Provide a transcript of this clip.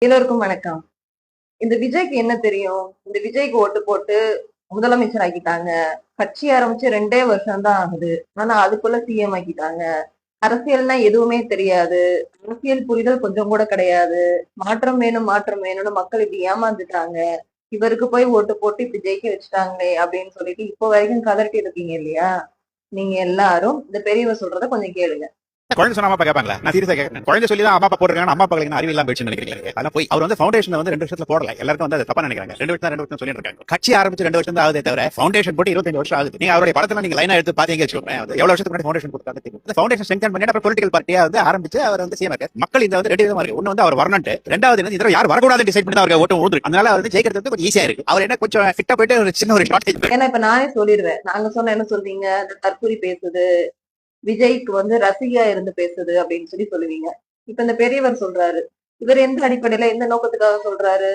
எல்லோருக்கும் வணக்கம். இந்த விஜய்க்கு என்ன தெரியும்? இந்த விஜய்க்கு ஓட்டு போட்டு முதலமைச்சர் ஆக்கிட்டாங்க. கட்சி ஆரம்பிச்சு 2 வருஷம் தான் ஆகுது. ஆனா அதுக்குள்ள சிஎம் ஆக்கிட்டாங்க. அரசியல்னா எதுவுமே தெரியாது. அரசியல் புரிதல் கொஞ்சம் கூட கிடையாது. மாற்றம் வேணும், மாற்றம் வேணும்னு மக்கள் இப்படி ஏமாந்துட்டாங்க. இவருக்கு போய் ஓட்டு போட்டு இப்படி ஜெயிக்க வச்சுட்டாங்களே அப்படின்னு சொல்லிட்டு இப்போ வரைக்கும் கதறிட்டு இருக்கீங்க இல்லையா? நீங்க எல்லாரும் இந்த பெரியவர் சொல்றத கொஞ்சம் கேளுங்க. குழந்தை சொன்னா அம்மா அப்பா கேட்பாங்களா? நான் சீரியஸா கேட்கறேன். குழந்தை சொல்லி தான் அம்மா அப்பா போட்டுருக்காங்க. அம்மா அப்பா அறிவு இல்லாம போயிடுச்சுன்னு நினைக்கிறீங்க. அதெல்லாம் போய் அவர் வந்து ஃபவுண்டேஷன் வந்து 2 வருஷத்துல போடல. எல்லாருக்கும் வந்து அது தப்பா நினைக்கிறாங்க. 2 வருஷம் சொல்லிட்டு இருக்காங்க. கட்சி ஆரம்பிச்சு 2 வருஷம் தான் ஆகுதே தவிர ஃபவுண்டேஷன் போட்டு 25 வருஷம் ஆகுது. நீங்க அவருடைய படத்துல நீங்க லைனா எடுத்து பாத்தீங்க வச்சுக்கோங்க. எவ்வளவு வருஷத்துக்கு முன்னாடி ஃபவுண்டேஷன் போட்டுருக்காங்க தெரியும். இந்த ஃபவுண்டேஷன் ஸ்ட்ரெங்தன் பண்ணி அப்புறம் பொலிட்டிக்கல் பார்ட்டியா வந்து ஆரம்பிச்சு அவர் வந்து சிஎம் ஆக்க மக்கள் இந்த வந்து 2 விதமா இருக்கு. ஒன்னு வந்து அவர் வரணும்ட்டு, ரெண்டாவது என்ன இதுல யார் வரக்கூடாதுன்னு டிசைட் பண்ணி அவருக்கு ஓட்டு ஊதுருக்கு. அதனால அவர் வந்து ஜெயிக்கிறது வந்து கொஞ்சம் ஈஸியா இருக்கு. அவர் என்ன கொஞ்சம் ஃபிட்டா போயிட்டு ஒரு சின்ன ஒரு ஷார்டேஜ். ஏன்னா இப்ப நானே சொல்லிடுவேன். நாங்க சொன்ன என்ன சொல்வீங்க? இந்த தற்குறி பேசுது, விஜய்க்கு வந்து ரசிகையா இருந்து பேசுது அப்படின்னு சொல்லுவீங்க. இப்ப இந்த பெரியவர் சொல்றாரு. இவர் எந்த அடிப்படையில எந்த நோக்கத்துக்காக சொல்றாரு?